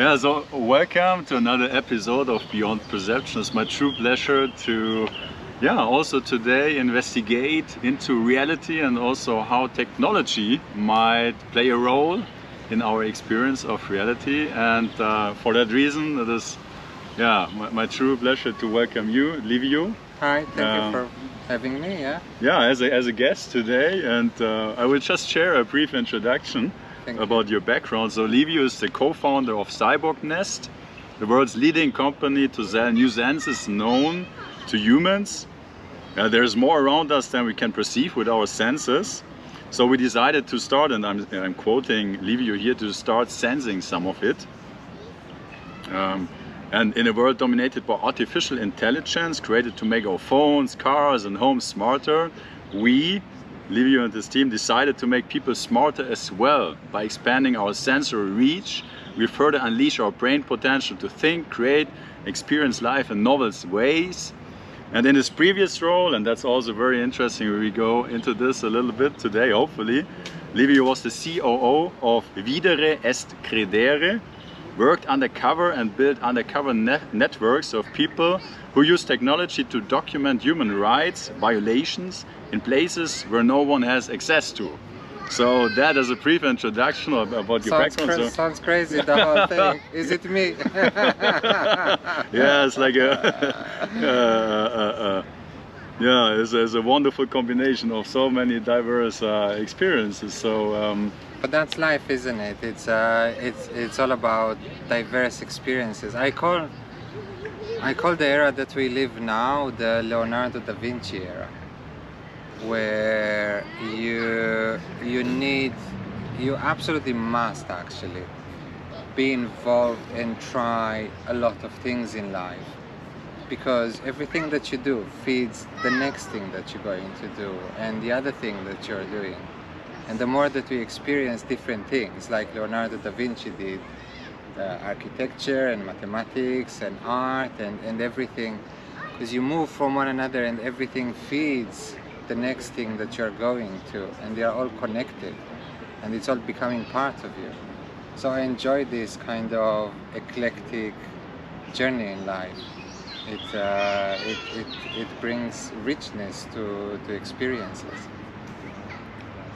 Yeah, so welcome to another episode of Beyond Perception. It's my true pleasure to, also today investigate into reality and also how technology might play a role in our experience of reality. And for that reason, it is, my true pleasure to welcome you, Liviu. Hi, thank you for having me. As a guest today, and I will just share a brief introduction about your background. So Liviu is the co-founder of CyborgNest, the world's leading company to sell new senses known to humans. There's more around us than we can perceive with our senses. So we decided to start, and I'm quoting Liviu here, to start sensing some of it. And in a world dominated by artificial intelligence, created to make our phones, cars and homes smarter, we, Liviu and his team, decided to make people smarter as well. By expanding our sensory reach, we further unleash our brain potential to think, create, experience life in novel ways. And in his previous role, and that's also very interesting, we go into this a little bit today, hopefully, Liviu was the COO of Videre est Credere, worked undercover and built undercover networks of people who use technology to document human rights violations in places where no one has access to. So that is a brief introduction about your background. Sounds crazy, the whole thing. Is it me? Yeah, it's like it's a wonderful combination of so many diverse experiences. So. But that's life, isn't it? It's all about diverse experiences. I call the era that we live now the Leonardo da Vinci era, where you absolutely must actually be involved and try a lot of things in life, because everything that you do feeds the next thing that you're going to do and the other thing that you're doing. And the more that we experience different things, like Leonardo da Vinci did, architecture and mathematics and art and everything, because you move from one another and everything feeds the next thing that you're going to, and they are all connected, and it's all becoming part of you. So I enjoy this kind of eclectic journey in life. It brings richness to experiences.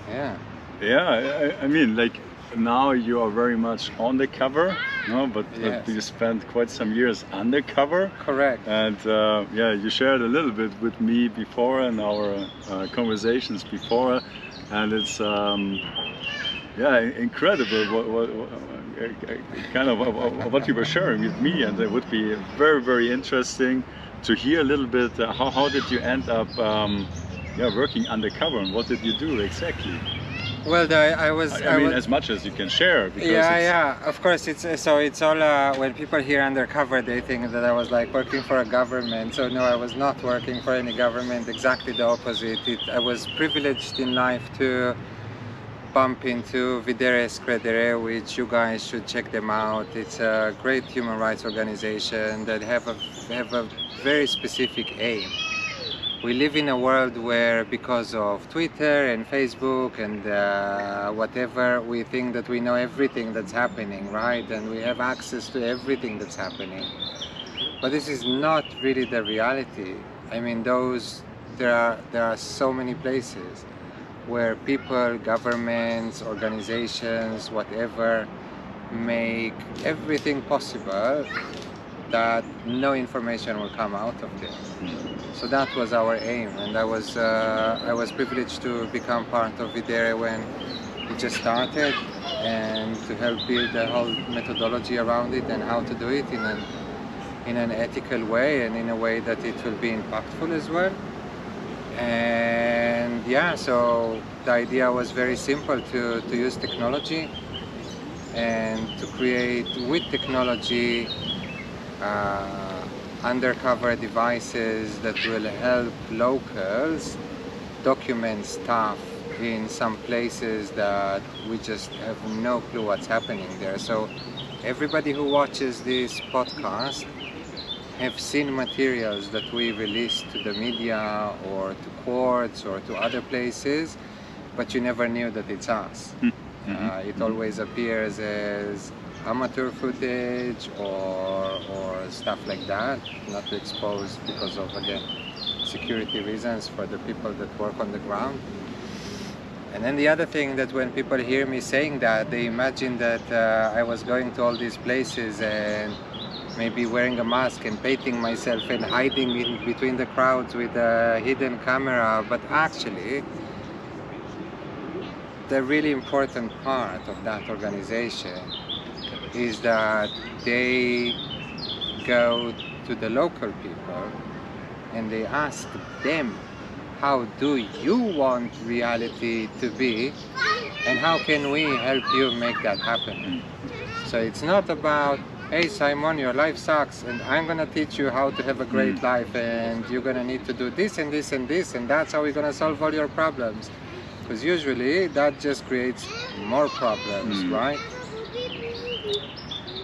I mean, like, now you are very much on the cover, no? But yes. You spent quite some years undercover. Correct. And you shared a little bit with me before in our conversations before, and it's incredible what you were sharing with me, and it would be very, very interesting to hear a little bit how did you end up working undercover, and what did you do exactly? Well, I mean, as much as you can share. Because of course. It's all when people hear undercover, they think that I was like working for a government. So no, I was not working for any government. Exactly the opposite. I was privileged in life to bump into Videre Credere, which you guys should check them out. It's a great human rights organization that have a very specific aim. We live in a world where, because of Twitter and Facebook and whatever, we think that we know everything that's happening, right? And we have access to everything that's happening. But this is not really the reality. I mean, there are so many places where people, governments, organizations, whatever, make everything possible that no information will come out of there. So that was our aim, and I was privileged to become part of Videre when it just started, and to help build the whole methodology around it and how to do it in an ethical way and in a way that it will be impactful as well. And so the idea was very simple, to use technology and to create with technology undercover devices that will help locals document stuff in some places that we just have no clue what's happening there. So everybody who watches this podcast have seen materials that we released to the media or to courts or to other places, but you never knew that it's us. It always appears as amateur footage or stuff like that, not to expose because of, again, security reasons for the people that work on the ground. And then the other thing, that when people hear me saying that, they imagine that I was going to all these places and maybe wearing a mask and painting myself and hiding in between the crowds with a hidden camera. But actually, the really important part of that organization is that they go to the local people and they ask them, how do you want reality to be, and how can we help you make that happen? So it's not about, hey Simon, your life sucks and I'm gonna teach you how to have a great life, and you're gonna need to do this and this and this, and that's how we're gonna solve all your problems. Because usually that just creates more problems, right?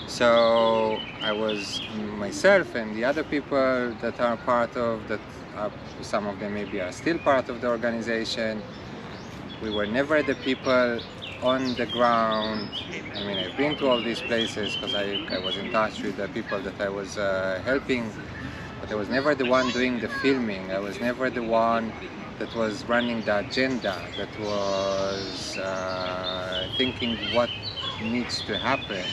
So I was, myself and the other people that are part of that, some of them maybe are still part of the organization, we were never the people on the ground. I mean, I've been to all these places because I was in touch with the people that I was helping, but I was never the one doing the filming. I was never the one that was running the agenda, that was thinking what needs to happen.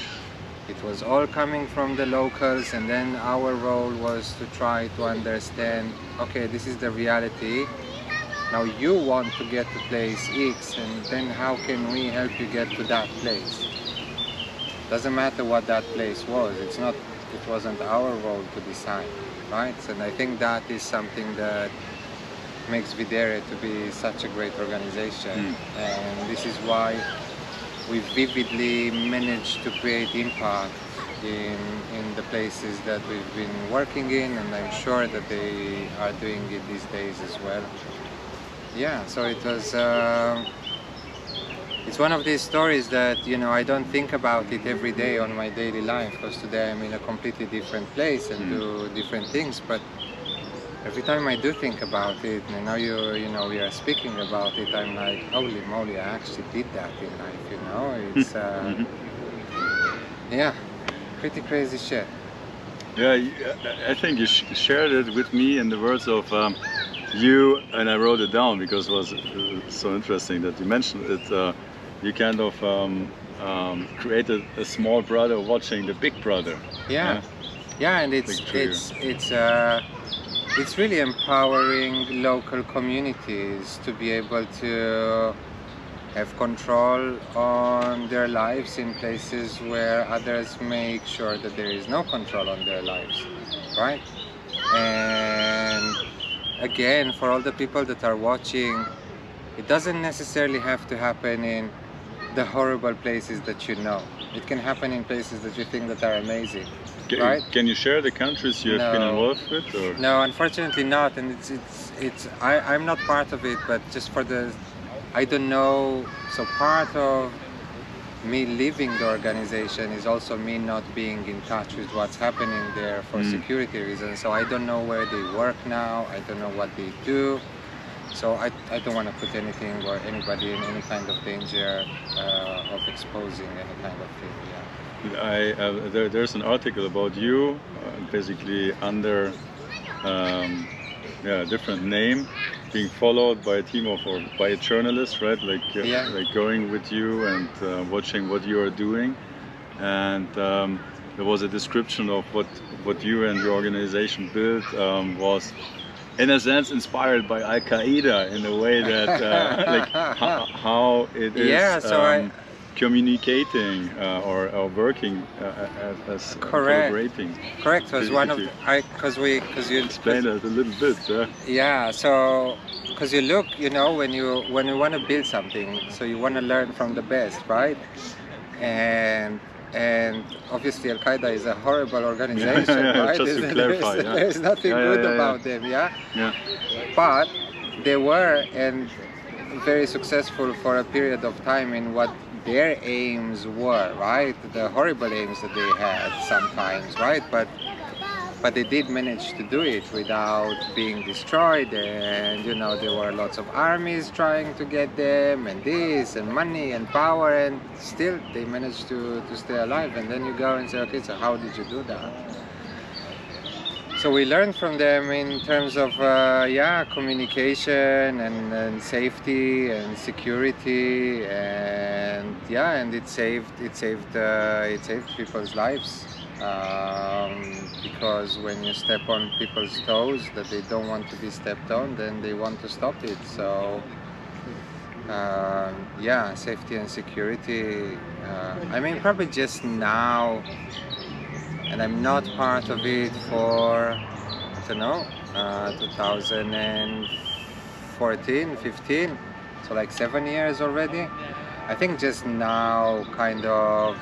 It was all coming from the locals, and then our role was to try to understand, okay, this is the reality. Now you want to get to place X, and then how can we help you get to that place? Doesn't matter what that place was. It wasn't our role to decide, right? And I think that is something that makes Videre to be such a great organization, and this is why we vividly managed to create impact in the places that we've been working in, and I'm sure that they are doing it these days as well. Yeah, so it was, it's one of these stories that, you know, I don't think about it every day on my daily life, because today I'm in a completely different place and do different things, but every time I do think about it, and now you know, we are speaking about it, I'm like, holy moly, I actually did that in life, you know? It's, yeah, pretty crazy shit. Yeah, I think you shared it with me in the words of you, and I wrote it down because it was so interesting that you mentioned it. You kind of created a small brother watching the big brother. Yeah, yeah, and it's really empowering local communities to be able to have control on their lives in places where others make sure that there is no control on their lives, right? And again, for all the people that are watching, it doesn't necessarily have to happen in the horrible places that you know. It can happen in places that you think that are amazing. Right? Can you share the countries you have been involved with? Or? No, unfortunately not, and I'm not part of it, but just for the, I don't know, so part of me leaving the organization is also me not being in touch with what's happening there for security reasons, so I don't know where they work now, I don't know what they do, so I don't want to put anything or anybody in any kind of danger of exposing any kind of thing, yeah. There's an article about you, basically under a different name, being followed by a team of, or by a journalist, right? Like going with you and watching what you are doing, and there was a description of what you and your organization built was, in a sense, inspired by Al Qaeda in a way that like how it is. Communicating or working as collaborating. Correct. Was one of because you explain it a little bit. Yeah. So because you look, you know, when you want to build something, so you want to learn from the best, right? And obviously Al Qaeda is a horrible organization, right? Just to clarify, there's nothing good about them, But they were and very successful for a period of time in what their aims were, right? The horrible aims that they had sometimes, right? But but they did manage to do it without being destroyed, and you know, there were lots of armies trying to get them, and this, and money, and power, and still they managed to stay alive. And then you go and say, okay, so how did you do that? So we learned from them in terms of yeah, communication and safety and security, and yeah, and it saved people's lives, because when you step on people's toes that they don't want to be stepped on, then they want to stop it. So yeah, safety and security. I mean, probably just now. And I'm not part of it for, I don't know, 2014, 15, so like 7 years already. I think just now kind of,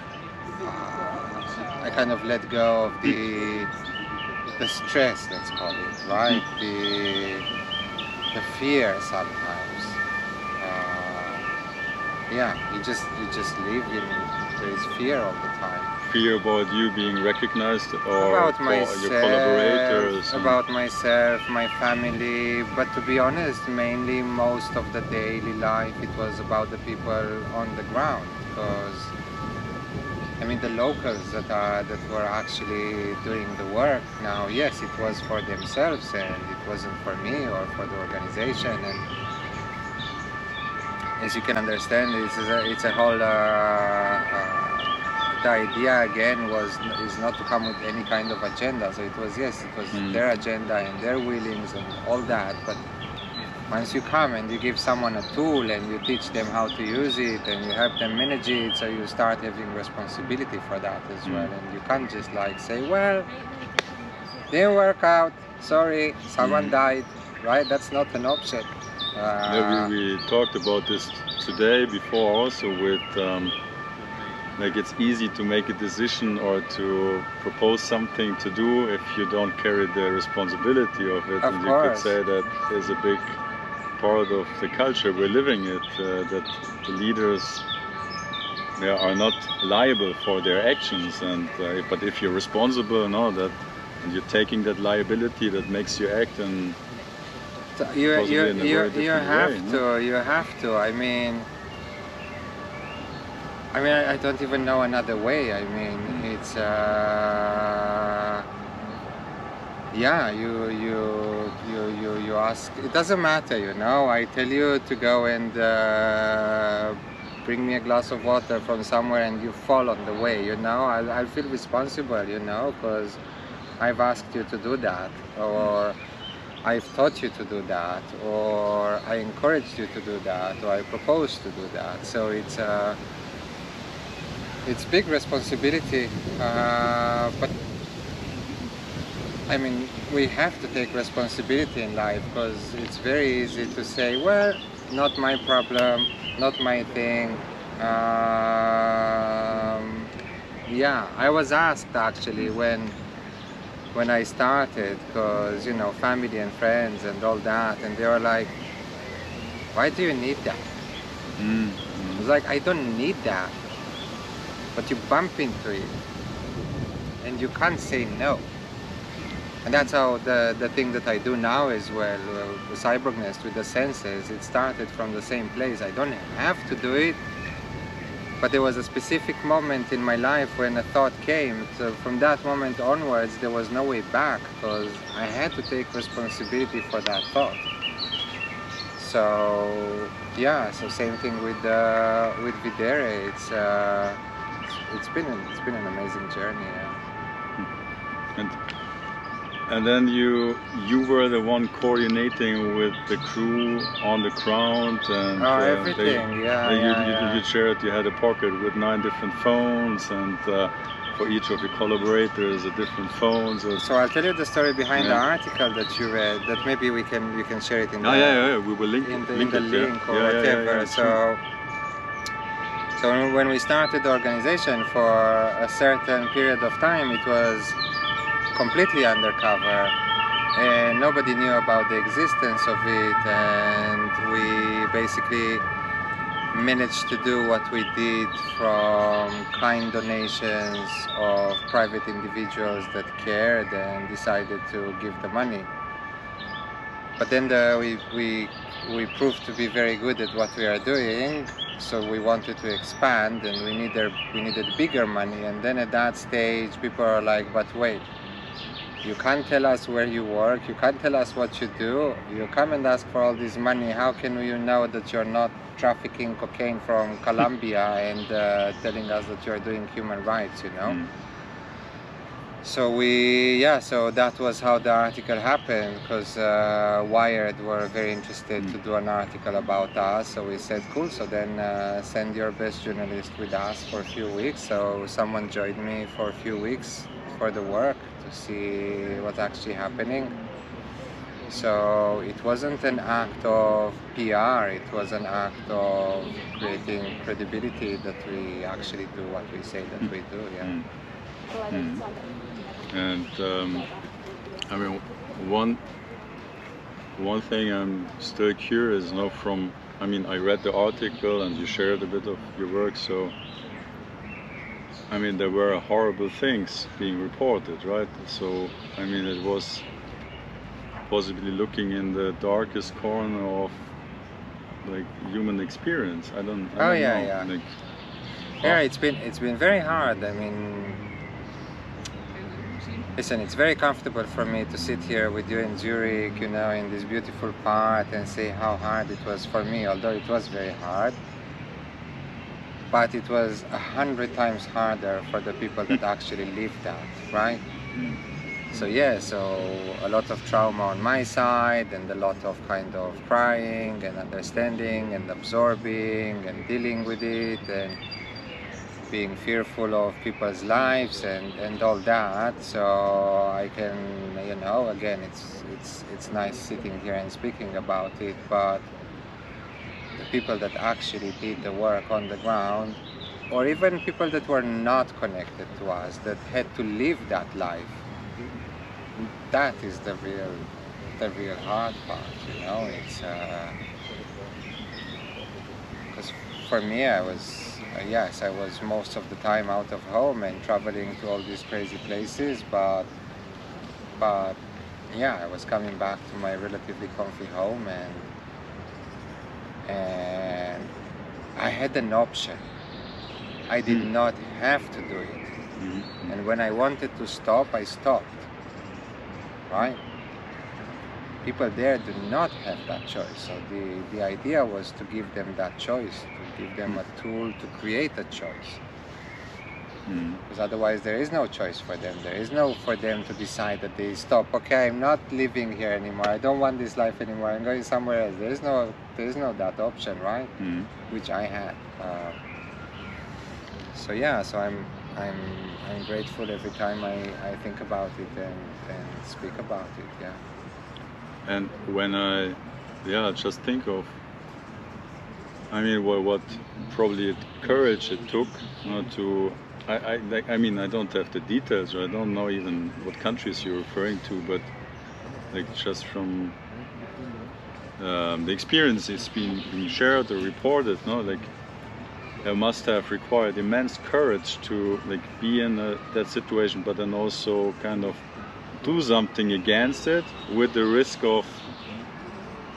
I kind of let go of the stress, let's call it, right? The fear sometimes. Yeah, you just live in, there is fear all the time. Fear about you being recognized, or about myself, your collaborators? About myself, my family, but to be honest, mainly most of the daily life it was about the people on the ground, because I mean the locals that were actually doing the work now, yes, it was for themselves and it wasn't for me or for the organization. And as you can understand, it's a whole the idea again is not to come with any kind of agenda. So it was, yes, it was their agenda and their willings and all that, but once you come and you give someone a tool and you teach them how to use it and you help them manage it, so you start having responsibility for that as well. And you can't just like say, well, didn't work out, sorry, someone died, right? That's not an option. Yeah, we talked about this today before also with like it's easy to make a decision or to propose something to do if you don't carry the responsibility of it. Of and course. You could say that is a big part of the culture we're living it, that the leaders are not liable for their actions, and but if you're responsible, no, that and you're taking that liability, that makes you act and you have way, you have to. I mean, I don't even know another way. I mean, it's yeah, you ask. It doesn't matter, you know. I tell you to go and bring me a glass of water from somewhere, and you fall on the way. You know, I'll feel responsible, you know, because I've asked you to do that, or I've taught you to do that, or I encouraged you to do that, or I proposed to do that. So it's big responsibility, but I mean, we have to take responsibility in life, because it's very easy to say, well, not my problem, not my thing. Yeah, I was asked actually when I started, because, you know, family and friends and all that, and they were like, why do you need that? I was like, I don't need that. But you bump into it and you can't say no. And that's how the thing that I do now as well, the CyborgNest with the sensors, it started from the same place. I don't have to do it, but there was a specific moment in my life when a thought came. So from that moment onwards, there was no way back, because I had to take responsibility for that thought. So yeah, so same thing with Videre. It's been an amazing journey. Yeah. And then you were the one coordinating with the crew on the ground, and everything. You shared, you had a pocket with 9 different phones, and for each of your collaborators a different phone. So I'll tell you the story behind the article that you read. That maybe you can share it in the we will link in the link link or whatever. So when we started the organization, for a certain period of time, it was completely undercover, and nobody knew about the existence of it, and we basically managed to do what we did from kind donations of private individuals that cared and decided to give the money. But then we proved to be very good at what we are doing, so we wanted to expand and we needed bigger money. And then at that stage people are like, but wait, you can't tell us where you work, you can't tell us what you do, you come and ask for all this money, how can you know that you're not trafficking cocaine from Colombia and telling us that you're doing human rights, you know? So so that was how the article happened, because Wired were very interested to do an article about us. So we said, cool, so then send your best journalist with us for a few weeks. So someone joined me for a few weeks for the work to see what's actually happening. So it wasn't an act of PR, it was an act of creating credibility that we actually do what we say that we do, yeah. And I mean, one thing I'm still curious, you know, from, I mean, I read the article and you shared a bit of your work, so I mean, there were horrible things being reported, right? So I mean, it was possibly looking in the darkest corner of like human experience. I don't know. Like, yeah, it's been very hard. I mean, listen, it's very comfortable for me to sit here with you in Zurich, you know, in this beautiful part and say how hard it was for me, although it was very hard. But it was 100 times harder for the people that actually lived that, right? So yeah, so a lot of trauma on my side and a lot of kind of crying and understanding and absorbing and dealing with it and being fearful of people's lives and all that. So I can, you know, again, it's nice sitting here and speaking about it, but the people that actually did the work on the ground, or even people that were not connected to us, that had to live that life, that is the real hard part, you know. It's because for me, I was yes, I was most of the time out of home and traveling to all these crazy places, but yeah, I was coming back to my relatively comfy home and I had an option. I did not have to do it. And when I wanted to stop, I stopped. Right? People there do not have that choice. So the idea was to give them that choice, to give them a tool to create a choice. Because otherwise there is no choice for them. There is no for them to decide that they stop. Okay, I'm not living here anymore. I don't want this life anymore. I'm going somewhere else. There is no that option, right? Which I had. So yeah, so I'm grateful every time I think about it and speak about it, yeah. And when I just think of, I mean, what probably courage it took, you know, to, I mean, I don't have the details, or I don't know even what countries you're referring to, but like just from the experiences being shared or reported, no, like it must have required immense courage to like be in that situation, but then also kind of do something against it with the risk of,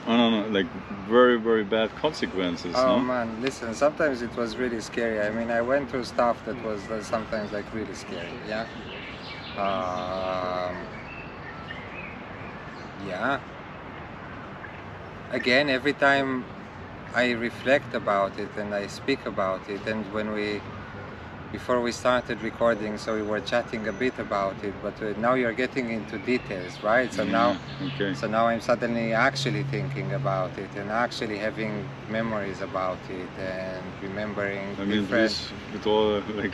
I don't know, like very, very bad consequences. Oh no? Man, listen, sometimes it was really scary. I mean, I went through stuff that was sometimes like really scary, yeah? Yeah. Again, every time I reflect about it and I speak about it, and before we started recording, so we were chatting a bit about it, but now you're getting into details, right? So now I'm suddenly actually thinking about it and actually having memories about it and remembering. I mean, this with all like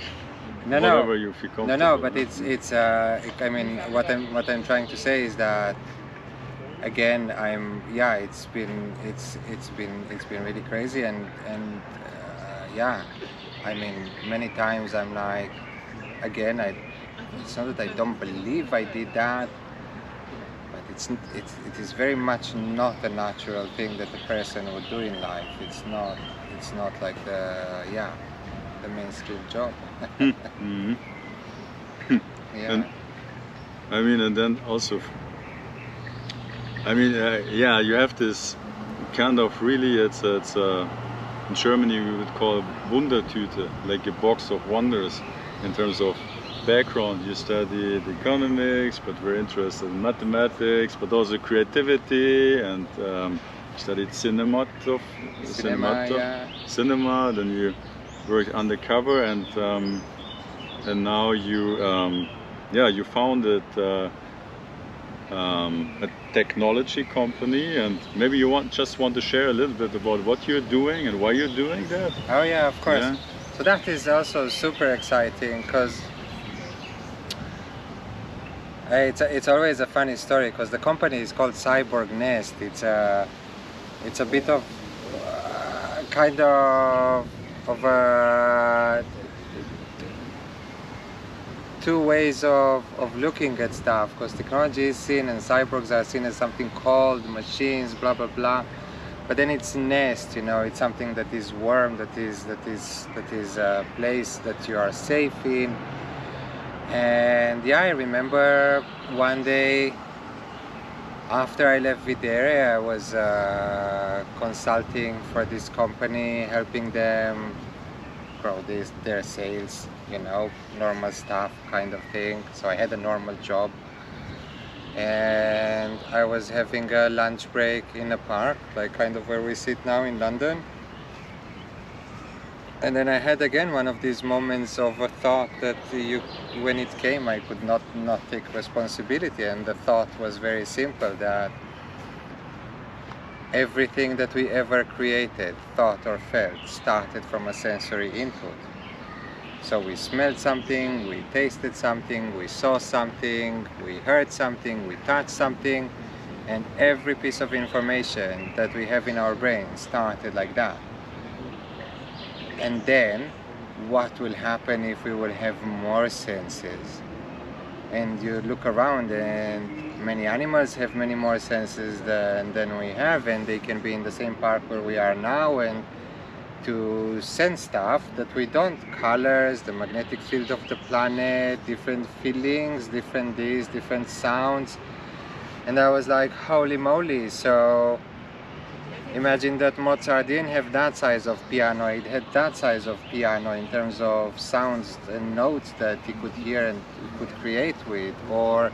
no, whatever you feel comfortable. No, but it's I mean, what I'm trying to say is that again, it's been really crazy and yeah. I mean, many times I'm like, again, it's not that I don't believe I did that, but it is very much not a natural thing that a person would do in life. It's it's not like the mainstream job. Mm-hmm. Yeah. And I mean, and then also, I mean, yeah, you have this kind of really, it's in Germany we would call Wundertüte, like a box of wonders in terms of background. You studied economics, but we're interested in mathematics, but also creativity, and studied cinema. Then you worked undercover, and now you you founded a technology company, and maybe you just want to share a little bit about what you're doing and why you're doing that. Oh yeah, of course. Yeah. So that is also super exciting, because it's always a funny story, because the company is called CyborgNest. It's a bit of kind of two ways of looking at stuff, because technology is seen and cyborgs are seen as something called machines, blah blah blah, but then it's nest, you know, it's something that is warm, that is a place that you are safe in. And yeah, I remember one day after I left Videre, I was consulting for this company, helping them grow their sales, you know, normal stuff kind of thing. So I had a normal job, and I was having a lunch break in a park, like kind of where we sit now in London. And then I had again one of these moments of a thought that when it came, I could not take responsibility. And the thought was very simple, that everything that we ever created, thought or felt, started from a sensory input. So we smelled something, we tasted something, we saw something, we heard something, we touched something, and every piece of information that we have in our brain started like that. And then what will happen if we will have more senses? And you look around, and many animals have many more senses than we have, and they can be in the same park where we are now and to sense stuff that we don't. Colors, the magnetic field of the planet, different feelings, different this, different sounds. And I was like, holy moly. So imagine that Mozart didn't have that size of piano, it had that size of piano in terms of sounds and notes that he could hear and could create with, or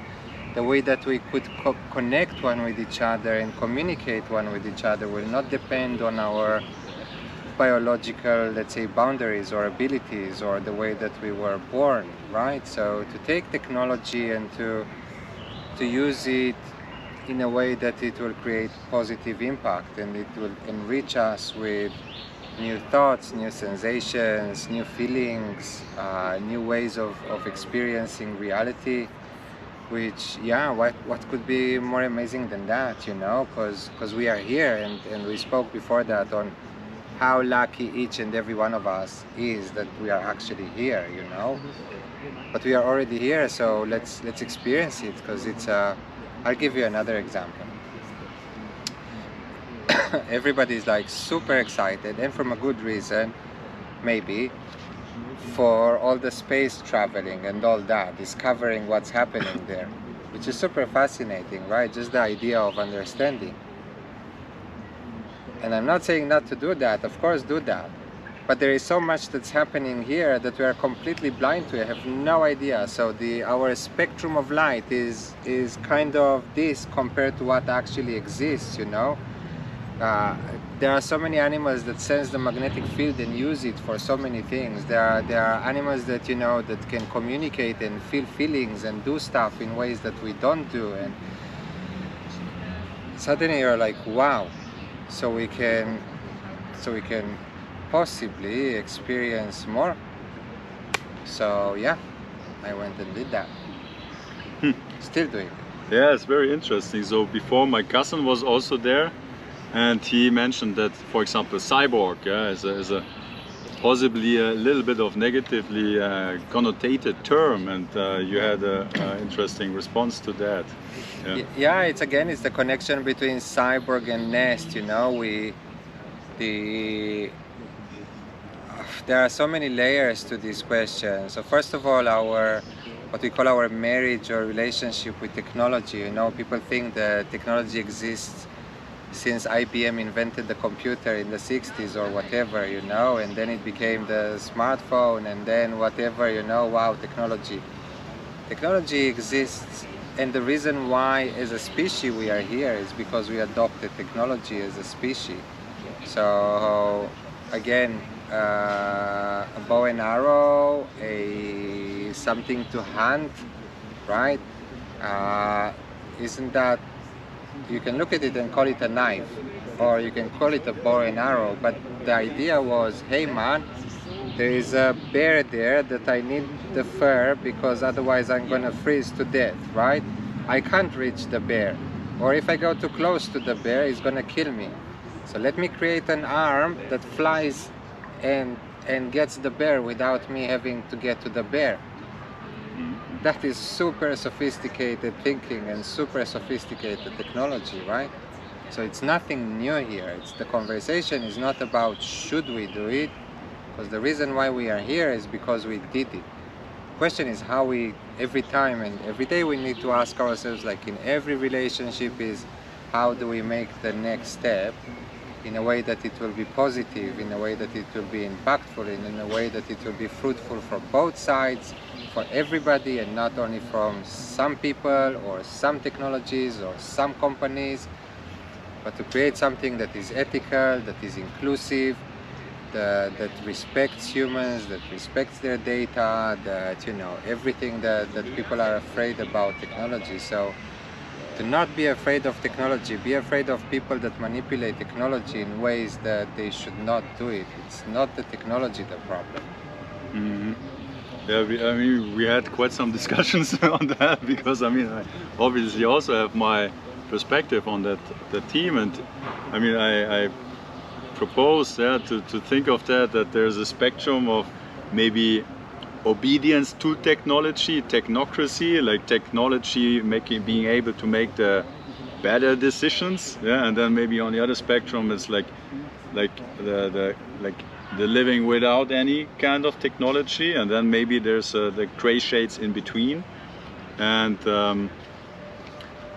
the way that we could connect one with each other and communicate one with each other will not depend on our biological, let's say, boundaries or abilities or the way that we were born, right? So to take technology and to use it in a way that it will create positive impact, and it will enrich us with new thoughts, new sensations, new feelings, new ways of experiencing reality, which, yeah, what could be more amazing than that, you know? Because we are here, and we spoke before that on how lucky each and every one of us is that we are actually here, you know? But we are already here, so let's experience it, because it's I'll give you another example. Everybody's like super excited, and from a good reason, maybe, for all the space traveling and all that, discovering what's happening there, which is super fascinating, right? Just the idea of understanding. And I'm not saying not to do that, of course do that. But there is so much that's happening here that we are completely blind to. I have no idea. So our spectrum of light is kind of this compared to what actually exists, you know. There are so many animals that sense the magnetic field and use it for so many things. There are animals that, you know, that can communicate and feel feelings and do stuff in ways that we don't do. And suddenly you're like, wow. So we can possibly experience more. So yeah, I went and did that. Still doing it. Yeah, it's very interesting. So before, my cousin was also there, and he mentioned that, for example, cyborg, yeah, is a possibly a little bit of negatively connotated term, and you had an interesting response to that. Yeah, it's the connection between cyborg and nest, you know. there are so many layers to this question. So first of all, what we call our marriage or relationship with technology. You know, people think that technology exists since IBM invented the computer in the 60s or whatever, you know, and then it became the smartphone, and then whatever, you know, wow, technology. Technology exists, and the reason why as a species we are here is because we adopted technology as a species. So again, a bow and arrow, something to hunt, right? Isn't that, you can look at it and call it a knife, or you can call it a bow and arrow, but the idea was, hey man, there is a bear there that I need the fur because otherwise I'm gonna freeze to death, right? I can't reach the bear, or if I go too close to the bear, it's gonna kill me. So let me create an arm that flies and gets the bear without me having to get to the bear. That is super sophisticated thinking and super sophisticated technology, right? So it's nothing new here. The conversation is not about should we do it, because the reason why we are here is because we did it. The question is how we, every time and every day, we need to ask ourselves, like in every relationship, is how do we make the next step in a way that it will be positive, in a way that it will be impactful, and in a way that it will be fruitful for both sides, for everybody, and not only from some people or some technologies or some companies, but to create something that is ethical, that is inclusive, that respects humans, that respects their data, that, you know, everything that people are afraid about technology. So to not be afraid of technology, be afraid of people that manipulate technology in ways that they should not do it. It's not the technology the problem. Mm-hmm. Yeah, I mean, we had quite some discussions on that, because I mean, I obviously also have my perspective on the team, and I mean, I propose to think of that there's a spectrum of maybe obedience to technology, technocracy, like technology being able to make the better decisions, yeah, and then maybe on the other spectrum it's like the living without any kind of technology, and then maybe there's the gray shades in between, and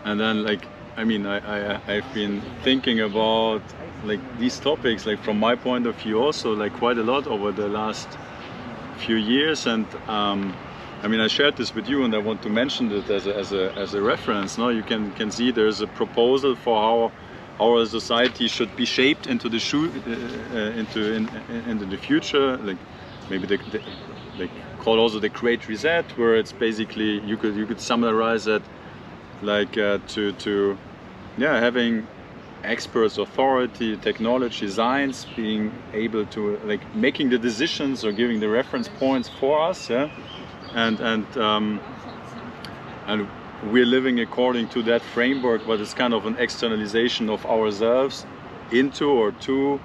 then, like, I mean, I've been thinking about like these topics, like from my point of view also, like quite a lot over the last few years, and I mean, I shared this with you, and I want to mention it as a reference. No, you can see there's a proposal for how our society should be shaped into the into the future, like maybe they call also the Great Reset, where it's basically, you could summarize it like having experts, authority, technology, science being able to like making the decisions or giving the reference points for us, yeah, and we're living according to that framework, but it's kind of an externalization of ourselves into or to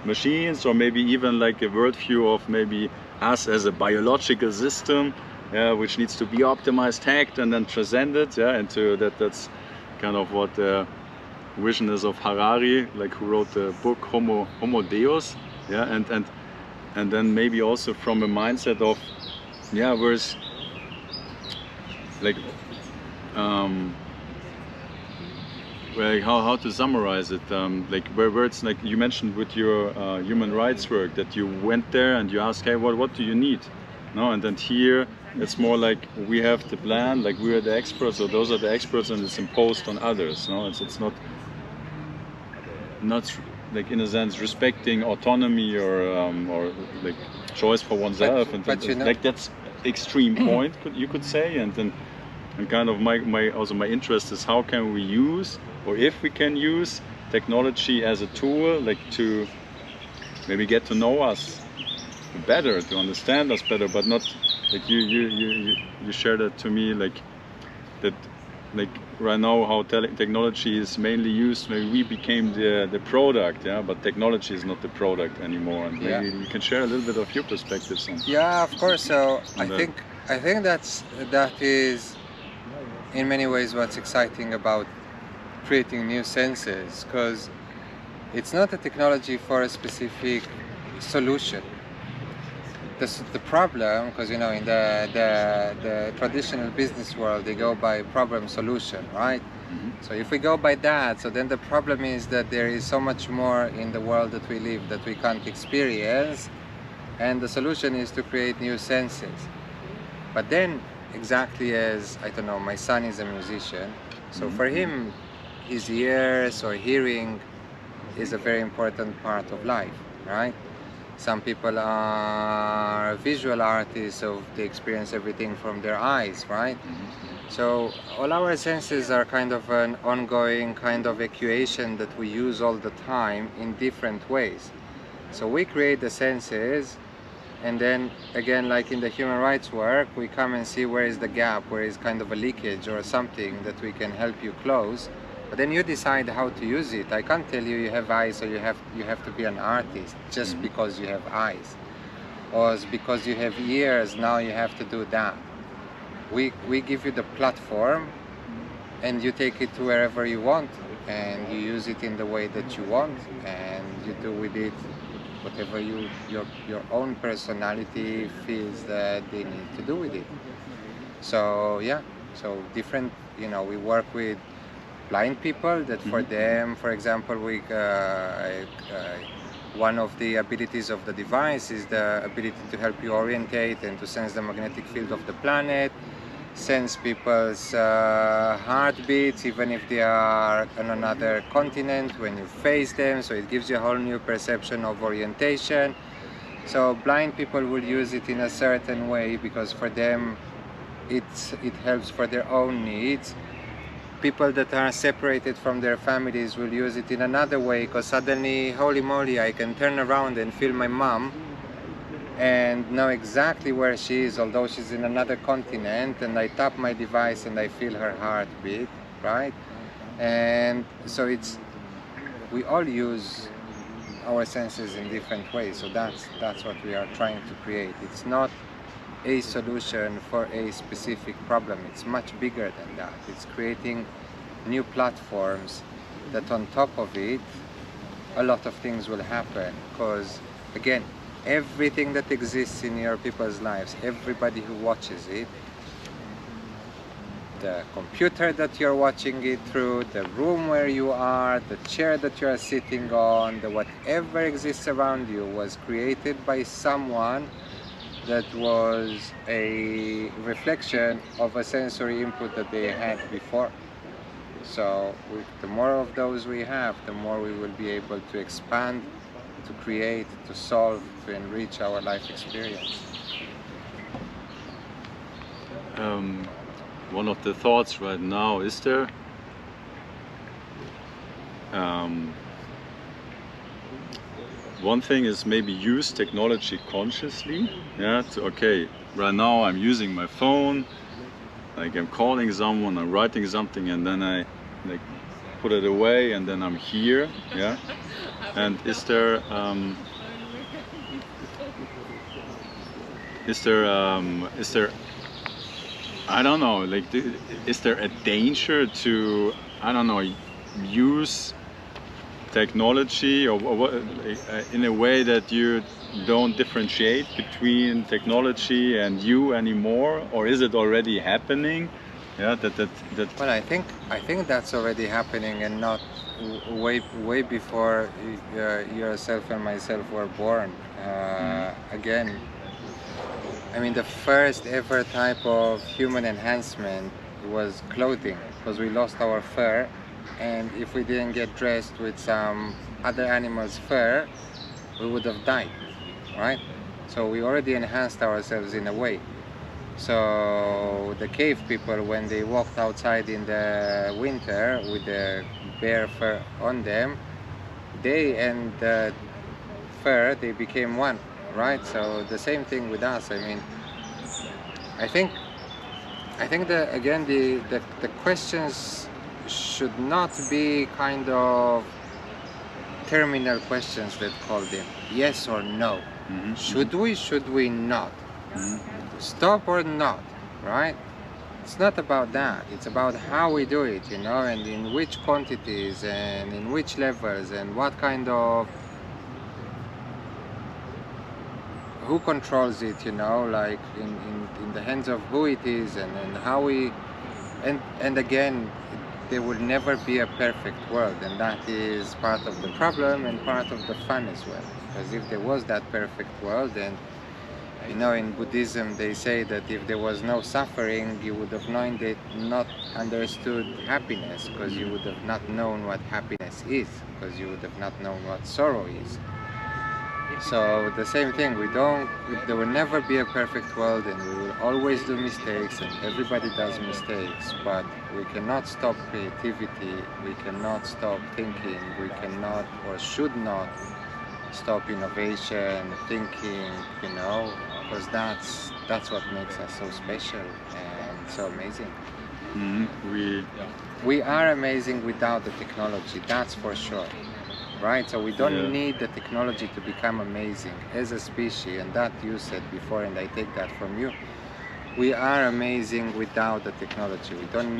machines, or maybe even like a worldview of maybe us as a biological system, which needs to be optimized, hacked, and then transcended, into that. That's kind of what the vision is of Harari, like who wrote the book Homo Deus, and then maybe also from a mindset of where's like how to summarize it, like where it's like you mentioned with your human rights work, that you went there and you asked, hey, what do you need? No, and then here it's more like we have the plan, like we are the experts, or those are the experts, and it's imposed on others. No, it's not like, in a sense, respecting autonomy or like choice for oneself, but you know, like that's extreme point, you could say, and then. And kind of my interest is how can we use, or if we can use technology as a tool, like to maybe get to know us better, to understand us better, but not like you shared that to me, like that, like right now how technology is mainly used, maybe we became the product, but technology is not the product anymore, and maybe you can share a little bit of your perspectives on. Yeah, of course. So I think that is in many ways what's exciting about creating new senses, because it's not a technology for a specific solution. the problem, because you know in the traditional business world they go by problem solution, right? So if we go by that, so then the problem is that there is so much more in the world that we live that we can't experience, and the solution is to create new senses. But then, exactly as, I don't know, my son is a musician, so for him, his ears or hearing is a very important part of life, right? Some people are visual artists, so they experience everything from their eyes, right? So all our senses are kind of an ongoing kind of equation that we use all the time in different ways. So we create the senses, and then again, like in the human rights work, we come and see where is the gap, where is kind of a leakage or something that we can help you close. But then you decide how to use it. I can't tell you you have eyes, so you have to be an artist just because you have eyes, or because you have ears, now you have to do that. We give you the platform, and you take it to wherever you want, and you use it in the way that you want, and you do with it whatever your own personality feels that they need to do with it. So yeah, so different, you know, we work with blind people that for them, for example, one of the abilities of the device is the ability to help you orientate and to sense the magnetic field of the planet, sense people's heartbeats even if they are on another continent when you face them, so it gives you a whole new perception of orientation. So blind people will use it in a certain way because for them it helps for their own needs. People that are separated from their families will use it in another way because suddenly, holy moly, I can turn around and feel my mom and know exactly where she is, although she's in another continent, and I tap my device and I feel her heartbeat, right? And so we all use our senses in different ways, so that's what we are trying to create. It's not a solution for a specific problem, it's much bigger than that. It's creating new platforms that on top of it, a lot of things will happen, because again, everything that exists in your people's lives, everybody who watches it, the computer that you're watching it through, the room where you are, the chair that you are sitting on, whatever exists around you was created by someone that was a reflection of a sensory input that they had before. So the more of those we have, the more we will be able to expand, to create, to solve, to enrich our life experience. One of the thoughts right now is there one thing is maybe use technology consciously. Yeah, okay, right now I'm using my phone, like I'm calling someone, I'm writing something, and then I like put it away, and then I'm here. Yeah, and is there I don't know, like is there a danger to, I don't know, use technology or in a way that you don't differentiate between technology and you anymore, or is it already happening? Yeah, that Well, I think that's already happening, and not way before yourself and myself were born. Again, I mean, the first ever type of human enhancement was clothing, because we lost our fur, and if we didn't get dressed with some other animal's fur, we would have died, right? So we already enhanced ourselves in a way. So the cave people, when they walked outside in the winter with the bear fur on them, they and the fur, they became one, right? So the same thing with us. I mean, I think that again the questions should not be kind of terminal questions that call them yes or no. Should we not? Stop or not, right? It's not about that. It's about how we do it, you know, and in which quantities and in which levels and what kind of who controls it, you know, like in the hands of who it is, and how we, and again, there will never be a perfect world, and that is part of the problem and part of the fun as well. Because if there was that perfect world, then, you know, in Buddhism they say that if there was no suffering, you would have not understood happiness, because you would have not known what happiness is, because you would have not known what sorrow is. So the same thing, there will never be a perfect world, and we will always do mistakes, and everybody does mistakes, but we cannot stop creativity, we cannot stop thinking, we cannot or should not stop innovation, thinking, you know, because that's what makes us so special and so amazing. We are amazing without the technology, that's for sure. Right, so we don't need the technology to become amazing as a species, and that you said before, and I take that from you. We are amazing without the technology. I don't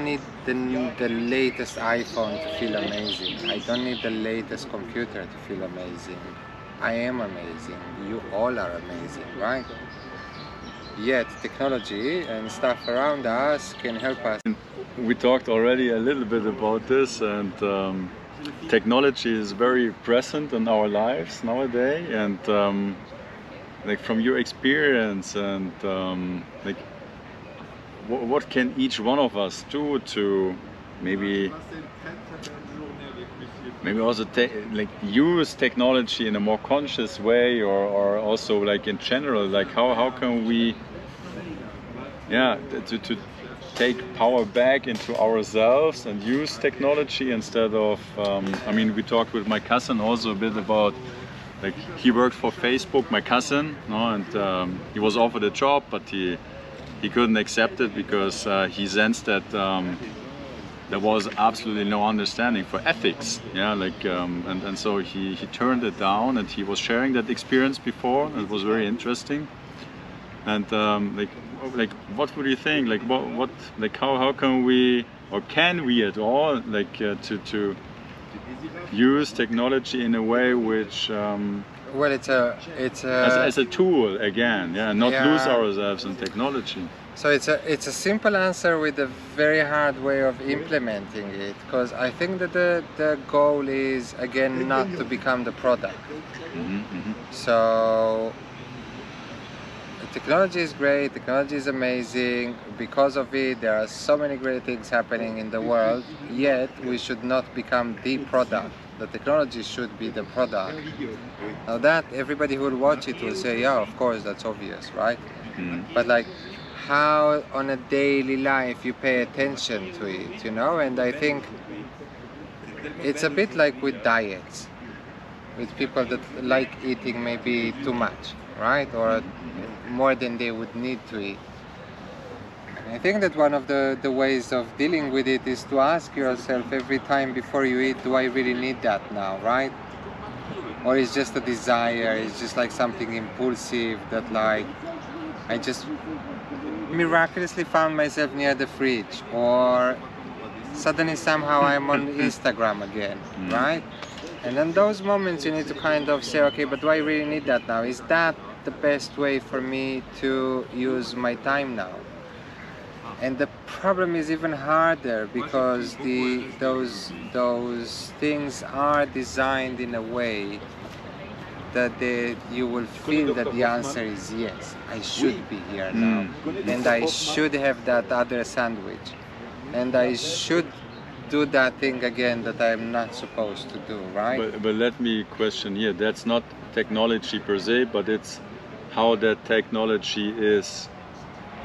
need the latest iPhone to feel amazing. I don't need the latest computer to feel amazing. I am amazing. You all are amazing, right? Yet technology and stuff around us can help us. We talked already a little bit about this, and technology is very present in our lives nowadays, and like from your experience, and like what can each one of us do to maybe also like use technology in a more conscious way, or also like in general, like how can we to take power back into ourselves and use technology instead of I mean, we talked with my cousin also a bit about, like, he worked for Facebook, my cousin, no, and he was offered a job, but he couldn't accept it because he sensed that there was absolutely no understanding for ethics, like and so he turned it down, and he was sharing that experience before. It was very interesting. And like what would you think, like what like how can we, or can we at all, like to use technology in a way which well, it's as a tool again, not lose ourselves in technology. So it's a simple answer with a very hard way of implementing it, because I think that the goal is, again, not to become the product. So technology is great, technology is amazing. Because of it, there are so many great things happening in the world, yet we should not become the product. The technology should be the product. Now that everybody who will watch it will say, yeah, of course, that's obvious, right? But like, how on a daily life you pay attention to it, you know? And I think it's a bit like with diets, with people that like eating maybe too much, right? Or more than they would need to eat. And I think that one of the ways of dealing with it is to ask yourself every time before you eat, do I really need that now, right? Or it's just a desire, it's just like something impulsive that, like, I just miraculously found myself near the fridge, or suddenly somehow I'm on Instagram again, right? And in those moments you need to kind of say, okay, but do I really need that now? Is that the best way for me to use my time now? And the problem is even harder, because those things are designed in a way that you will feel that the answer is yes, I should be here now, and I should have that other sandwich, and I should do that thing again that I'm not supposed to do, right? But let me question here, that's not technology per se, but it's how that technology is,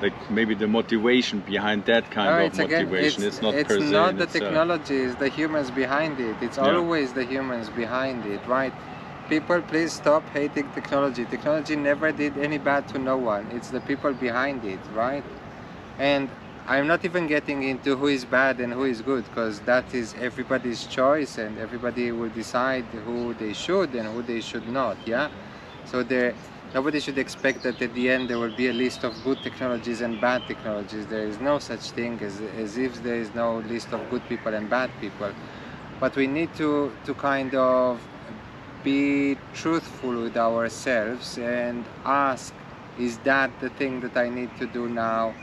like maybe the motivation behind that kind of motivation. It's not per se. It's not the technology, it's the humans behind it. It's always the humans behind it, right? People, please stop hating technology. Technology never did any bad to no one. It's the people behind it, right? And I'm not even getting into who is bad and who is good, because that is everybody's choice, and everybody will decide who they should and who they should not, So nobody should expect that at the end there will be a list of good technologies and bad technologies. There is no such thing as if there is no list of good people and bad people. But we need to kind of be truthful with ourselves and ask, is that the thing that I need to do now?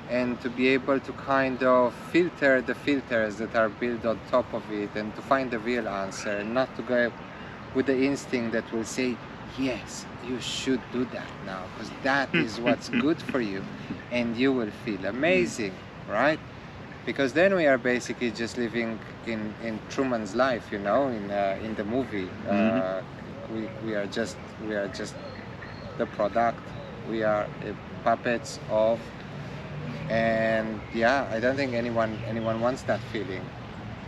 And to be able to kind of filter the filters that are built on top of it and to find the real answer, and not to go with the instinct that will say, yes, you should do that now because that is what's good for you and you will feel amazing, right? Because then we are basically just living in Truman's life, you know, in the movie. We are just the product. We are puppets of. And yeah, I don't think anyone wants that feeling,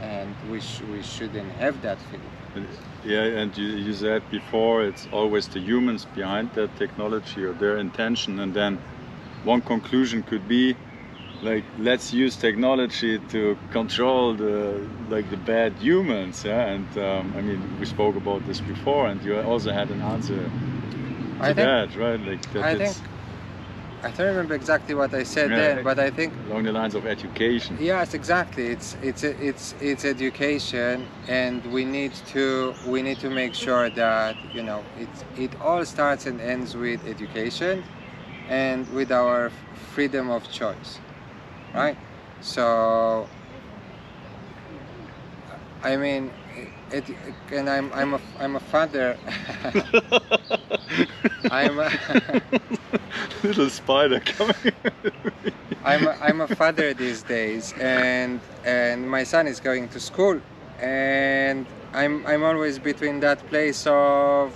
and we shouldn't have that feeling. Yeah, and you said before, it's always the humans behind that technology or their intention, and then one conclusion could be like, let's use technology to control the bad humans. Yeah, and I mean, we spoke about this before, and you also had an answer to that, right? Like that. I don't remember exactly what I said then, but I think along the lines of education. Yes, exactly. It's education, and we need to make sure that, you know, it all starts and ends with education and with our freedom of choice, right? So I mean, and I'm a father. I'm a little spider coming. I'm a father these days, and my son is going to school, and I'm always between that place of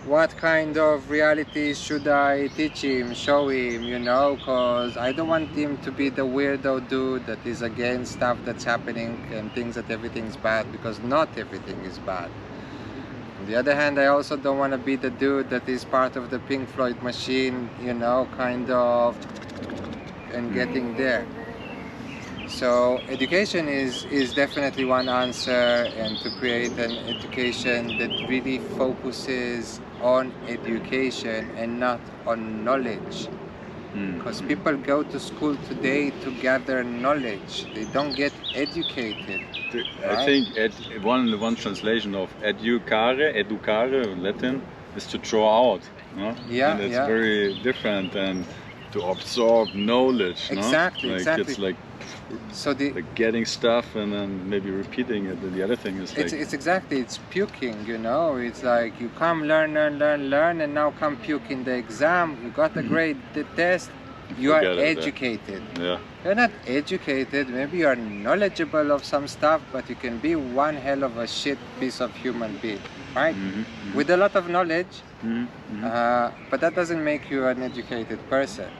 what kind of reality should I teach him, show him, you know, because I don't want him to be the weirdo dude that is against stuff that's happening and thinks that everything's bad, because not everything is bad. On the other hand, I also don't want to be the dude that is part of the Pink Floyd machine, you know, kind of, and getting there. So education is definitely one answer, and to create an education that really focuses on education and not on knowledge. Because people go to school today to gather knowledge. They don't get educated. Right? I think one translation of educare in Latin, is to draw out. No? Yeah, and it's very different than to absorb knowledge. Exactly, no? Like exactly. It's like, like getting stuff and then maybe repeating it. And the other thing is like... It's exactly, it's puking, you know. It's like you come learn, and now come puke in the exam. You got a grade, the test, you are educated. Yeah. You're not educated, maybe you are knowledgeable of some stuff, but you can be one hell of a shit piece of human being, right? With a lot of knowledge, but that doesn't make you an educated person.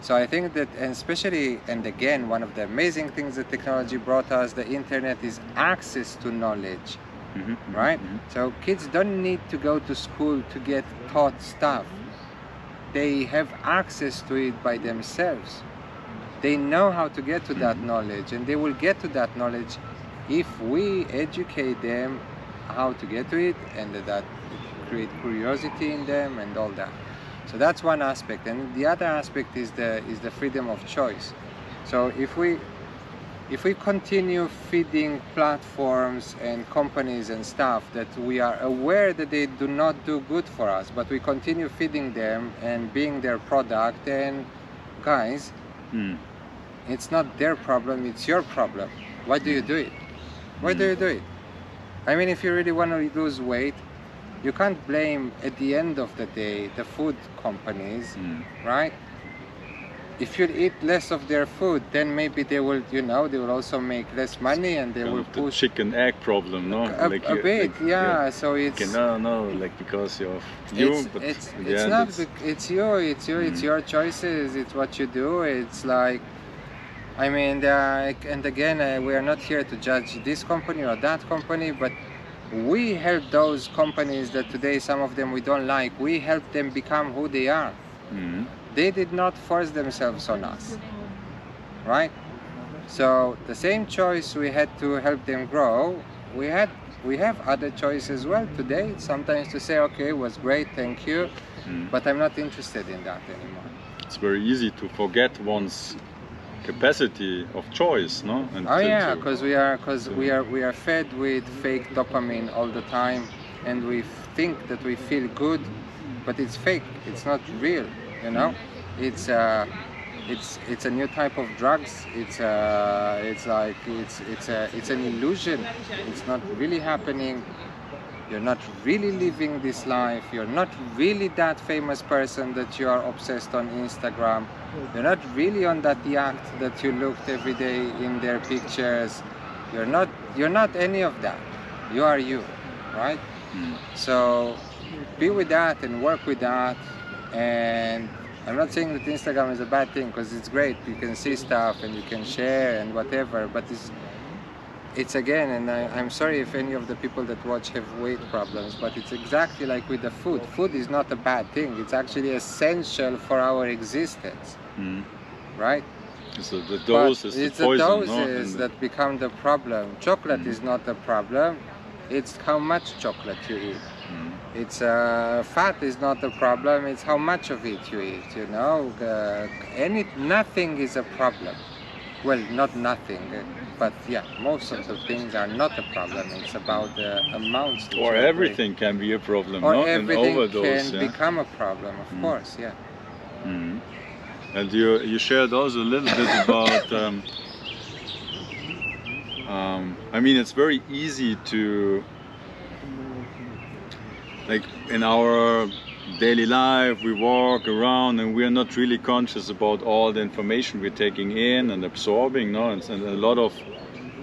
So I think that, and especially, and again, one of the amazing things that technology brought us, the internet, is access to knowledge, right? So kids don't need to go to school to get taught stuff. They have access to it by themselves. They know how to get to that knowledge, and they will get to that knowledge if we educate them how to get to it, and that create curiosity in them and all that. So that's one aspect, and the other aspect is the freedom of choice. So if we continue feeding platforms and companies and stuff that we are aware that they do not do good for us, but we continue feeding them and being their product, then guys, it's not their problem, it's your problem. Why do you do it? Why do you do it? I mean, if you really want to lose weight, you can't blame, at the end of the day, the food companies, right? If you eat less of their food, then maybe they will, you know, they will also make less money, and they will push the chicken egg problem, no? A bit, yeah. So it's no, like because of you, but it's not. It's you. It's your choices. It's what you do. It's like, I mean, and again, we are not here to judge this company or that company, but we help those companies that today, some of them we don't like, we help them become who they are. They did not force themselves on us, right? So the same choice we had to help them grow, we have other choices as well today, sometimes to say, okay, it was great, thank you, but I'm not interested in that anymore. It's very easy to forget one's capacity of choice, no? And because we are fed with fake dopamine all the time, and we think that we feel good, but it's fake. It's not real, you know. It's a new type of drugs. It's an illusion. It's not really happening. You're not really living this life. You're not really that famous person that you are obsessed on Instagram. You're not really on that yacht that you looked every day in their pictures. You're not any of that. You are you, right? So be with that and work with that. And I'm not saying that Instagram is a bad thing, because it's great. You can see stuff and you can share and whatever, but it's again, and I'm sorry if any of the people that watch have weight problems, but it's exactly like with the food. Food is not a bad thing. It's actually essential for our existence, right? So the dose is the it's poison, the doses that become the problem. Chocolate is not the problem. It's how much chocolate you eat. It's fat is not the problem. It's how much of it you eat. You know, nothing is a problem. Well, not nothing, but yeah, most of the things are not a problem. It's about the amounts. Or everything can be a problem, or no? everything An overdose, can become a problem, of course, yeah. And you shared also a little bit about. I mean, it's very easy to, like, in our daily life, we walk around and we are not really conscious about all the information we're taking in and absorbing, no? And a lot of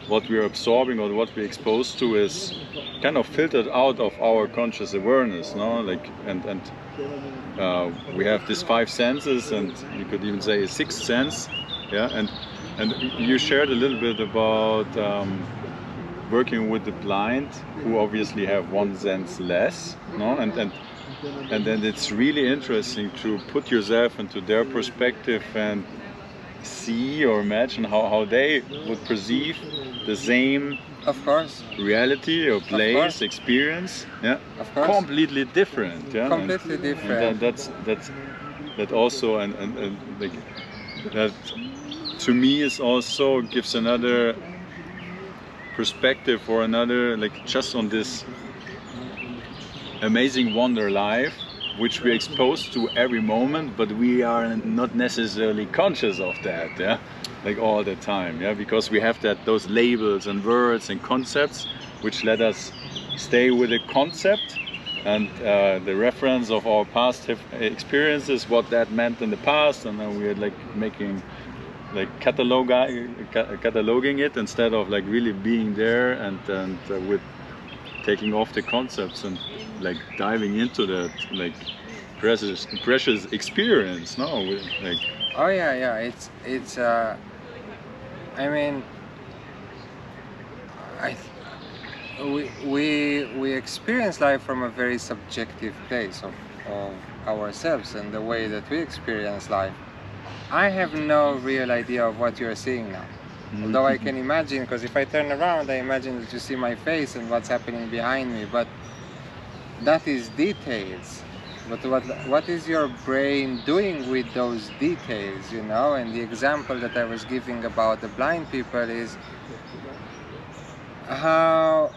what we're absorbing or what we're exposed to is kind of filtered out of our conscious awareness, no? Like, and we have these 5 senses, and you could even say a 6th sense, yeah. And you shared a little bit about working with the blind, who obviously have 1 sense less, no? And then it's really interesting to put yourself into their perspective and see or imagine how they would perceive the same, of course, reality or place, experience, yeah, of course, completely different, yeah, completely different. And that also and like that to me is also gives another perspective or another, like, just on this amazing wonder life which we're exposed to every moment, but we are not necessarily conscious of that, yeah, like all the time, yeah, because we have those labels and words and concepts which let us stay with a concept and the reference of our past experiences, what that meant in the past, and then we're like making, like, cataloging it instead of like really being there and with taking off the concepts and like diving into that, like, precious experience, no? Like, oh yeah, it's I mean, we experience life from a very subjective place of ourselves and the way that we experience life. I have no real idea of what you're seeing now. Although I can imagine, because if I turn around, I imagine that you see my face and what's happening behind me, but that is details. But what is your brain doing with those details, you know? And the example that I was giving about the blind people is how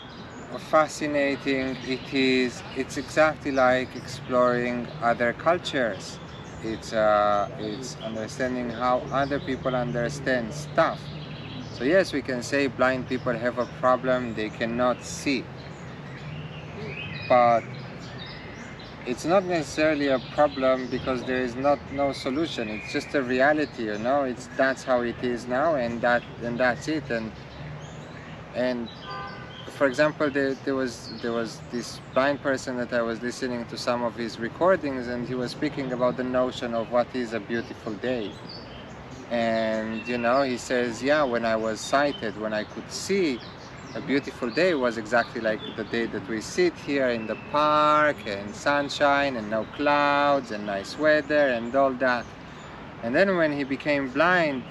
fascinating it is. It's exactly like exploring other cultures. It's understanding how other people understand stuff. So yes, we can say blind people have a problem, they cannot see. But it's not necessarily a problem because there is no solution. It's just a reality, you know. That's how it is now, and that's it. And for example, there was this blind person that I was listening to some of his recordings, and he was speaking about the notion of what is a beautiful day. And you know, he says, yeah, when I was sighted, when I could see, a beautiful day was exactly like the day that we sit here in the park, and sunshine and no clouds and nice weather and all that. And then when he became blind,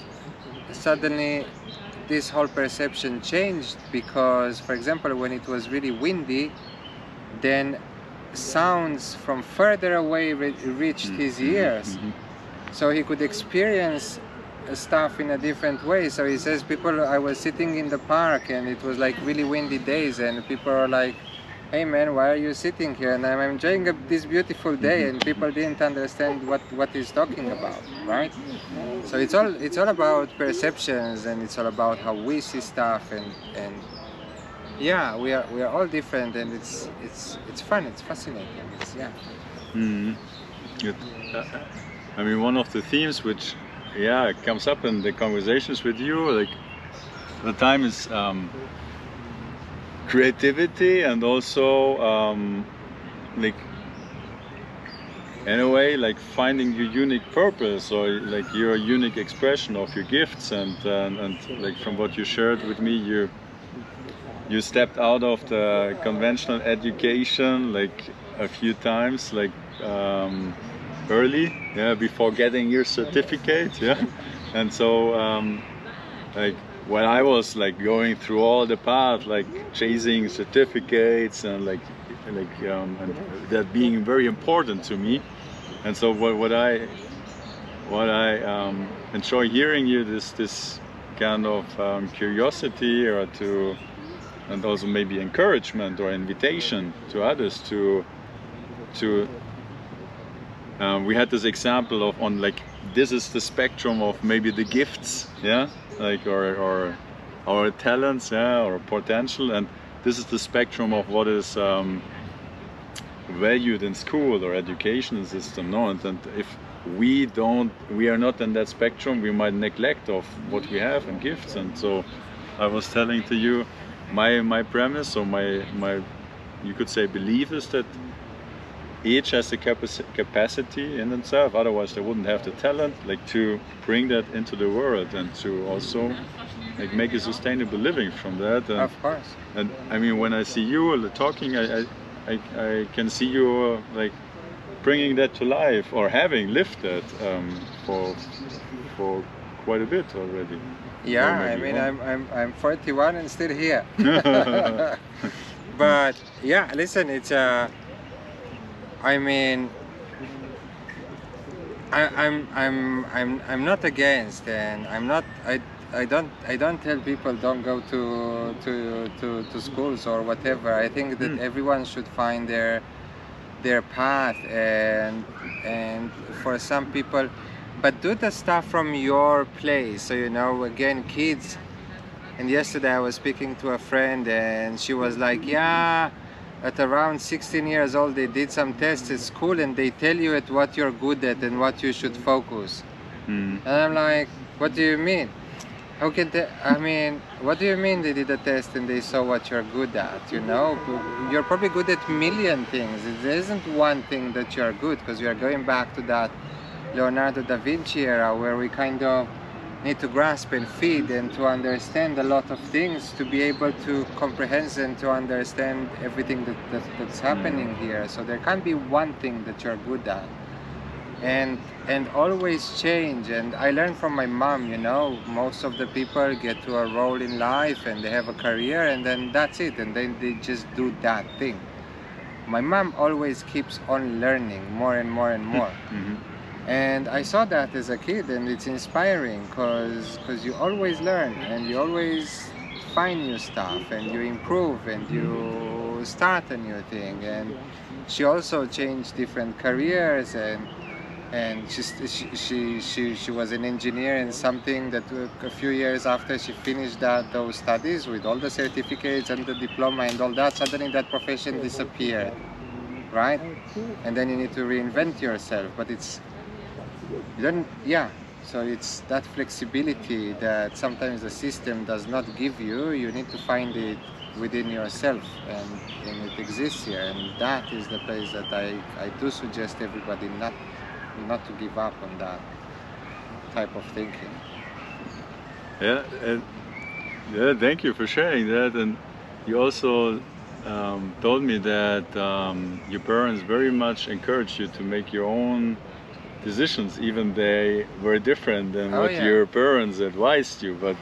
suddenly this whole perception changed, because, for example, when it was really windy, then sounds from further away reached his ears. So he could experience stuff in a different way. So he says, I was sitting in the park and it was like really windy days, and people are like hey man, why are you sitting here? And I'm enjoying this beautiful day, and people didn't understand what he's talking about, right? So it's all about perceptions, and it's all about how we see stuff, and yeah, we are all different, and it's fun, it's fascinating, it's yeah. Good. I mean, one of the themes which, yeah, comes up in the conversations with you, like, the time is creativity, and also like, in a way, like finding your unique purpose, or like your unique expression of your gifts, and like from what you shared with me, you stepped out of the conventional education like a few times, like early, yeah, before getting your certificate, yeah. And so like when I was like going through all the path, like chasing certificates, and like and that being very important to me. And so what I enjoy hearing you, this kind of curiosity, or to, and also maybe encouragement or invitation to others to we had this example of, on like, this is the spectrum of maybe the gifts, yeah, like, or our talents, yeah, or potential, and this is the spectrum of what is valued in school or education system, no? And if we are not in that spectrum, we might neglect of what we have and gifts. And so I was telling to you, my premise, or my you could say belief, is that each has the capacity in itself, otherwise they wouldn't have the talent, like, to bring that into the world, and to also like make a sustainable living from that. And, Of course. And I mean, when I see you talking, I can see you like bringing that to life, or having lived that for quite a bit already. Yeah, I mean, I'm 41 and still here. But yeah, listen, it's I mean, I'm not against, and I don't tell people don't go to schools or whatever. I think that everyone should find their path, and for some people, but do the stuff from your place. So, you know, again, kids. And yesterday I was speaking to a friend, and she was like, yeah, at around 16 years old they did some tests at school, and they tell you at what you're good at and what you should focus. And I'm like, what do you mean? How can they, I mean, what do you mean they did a test and they saw what you're good at? You know, you're probably good at a million things. There isn't one thing that you're good, because we are going back to that Leonardo da Vinci era, where we kind of need to grasp and feed and to understand a lot of things to be able to comprehend and to understand everything that's happening here. So there can't be one thing that you're good at, and always change. And I learned from my mom, you know, most of the people get to a role in life and they have a career, and then that's it, and then they just do that thing. My mom always keeps on learning more and more and more. And I saw that as a kid, and it's inspiring, because you always learn, and you always find new stuff, and you improve, and you start a new thing. And she also changed different careers, and she was an engineer in something that a few years after she finished those studies with all the certificates and the diploma and all that, suddenly that profession disappeared, right? And then you need to reinvent yourself, but so it's that flexibility that sometimes the system does not give you. You need to find it within yourself, and it exists here, and that is the place that I do suggest everybody not to give up on that type of thinking. Yeah, and yeah, thank you for sharing that. And you also told me that your parents very much encouraged you to make your own decisions, even they were different than what your parents advised you. But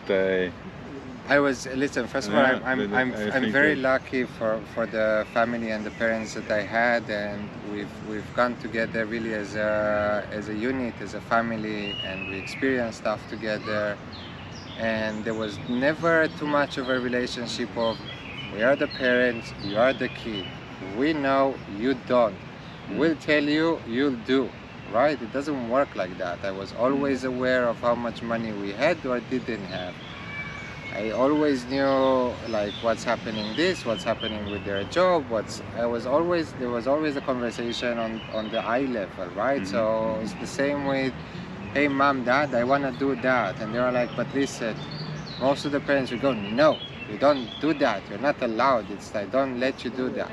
listen, first of all, I'm very lucky for the family and the parents that I had, and we've gone together really as a unit, as a family, and we experienced stuff together. And there was never too much of a relationship of we are the parents, you are the kid. We know, you don't. We'll tell you, you'll do. Right? It doesn't work like that. I was always aware of how much money we had or didn't have. I always knew like what's happening what's happening with their job, there was always a conversation on the eye level, right? So it's the same with, hey mom, dad, I wanna do that. And they were like, but listen, most of the parents would go, no, you don't do that, you're not allowed, it's like, don't let you do that.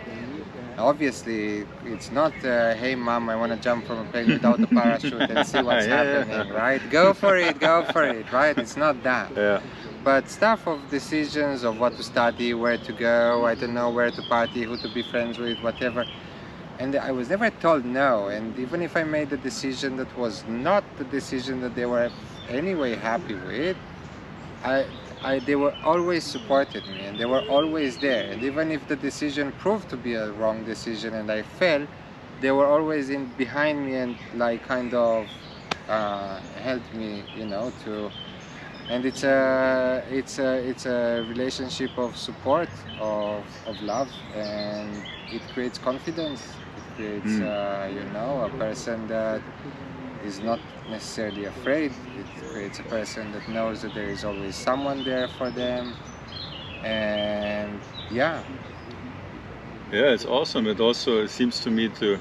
Obviously, it's not, hey mom, I want to jump from a plane without a parachute and see what's happening, right? Go for it, right? It's not that. Yeah. But stuff of decisions of what to study, where to go, I don't know, where to party, who to be friends with, whatever. And I was never told no. And even if I made a decision that was not the decision that they were anyway happy with, they were always supported me and they were always there. And even if the decision proved to be a wrong decision and I fell, they were always behind me and like kind of helped me, you know, to. And it's a relationship of support, of love, and it creates confidence. It creates you know, a person that is not necessarily afraid. It creates a person that knows that there is always someone there for them. And yeah, it's awesome. It also seems to me to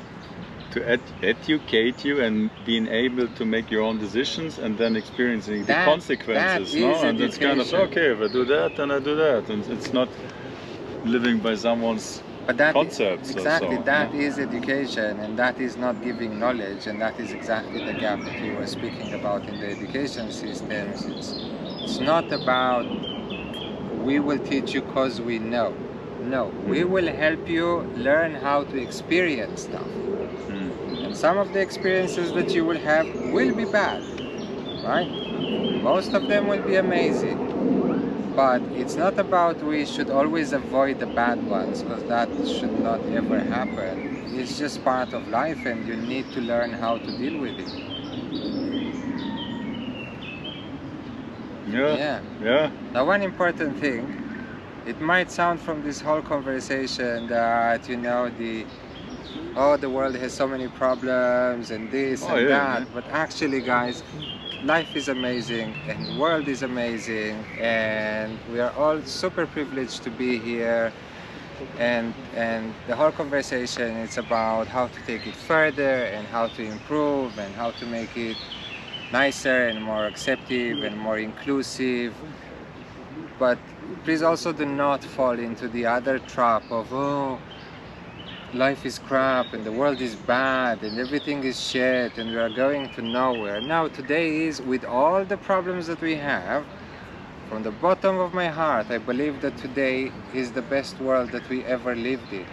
educate you and being able to make your own decisions and then experiencing the consequences. And it's kind of, okay, if I do that, then I do that. And it's not living by someone's concepts. Exactly, that is education, and that is not giving knowledge, and that is exactly the gap that we were speaking about in the education systems. It's not about we will teach you because we know. No, we will help you learn how to experience stuff. And some of the experiences that you will have will be bad, right? Most of them will be amazing. But it's not about we should always avoid the bad ones, because that should not ever happen. It's just part of life and you need to learn how to deal with it. Yeah. Now, one important thing, it might sound from this whole conversation that, you know, the world has so many problems and this and that, but actually, guys, life is amazing and the world is amazing and we are all super privileged to be here, and the whole conversation is about how to take it further and how to improve and how to make it nicer and more accepting and more inclusive. But please also do not fall into the other trap of, oh, life is crap and the world is bad and everything is shit and we are going to nowhere. Now, today is, with all the problems that we have, from the bottom of my heart, I believe that today is the best world that we ever lived in,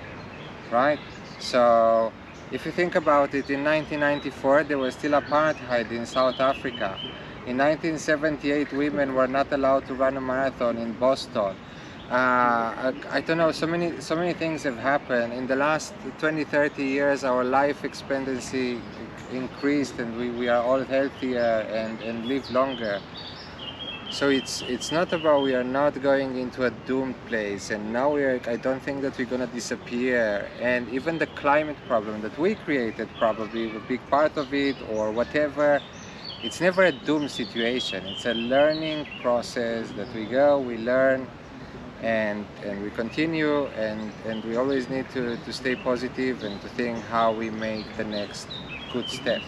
right? So, if you think about it, in 1994, there was still apartheid in South Africa. In 1978, women were not allowed to run a marathon in Boston. I don't know, so many things have happened. In the last 20-30 years, our life expectancy increased and we are all healthier and live longer. So it's not about we are not going into a doomed place, and now I don't think that we're gonna disappear. And even the climate problem that we created, probably a big part of it or whatever, it's never a doomed situation. It's a learning process that we learn, and we continue, and we always need to stay positive and to think how we make the next good step.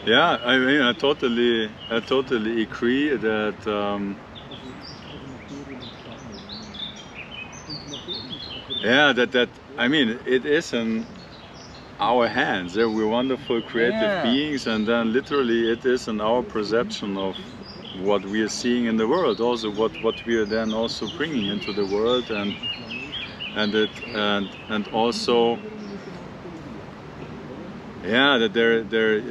Yeah, I mean, I totally agree that that I mean, it is in our hands. We're wonderful creative beings, and then literally it is in our perception of what we are seeing in the world, also what we are then also bringing into the world, and also that there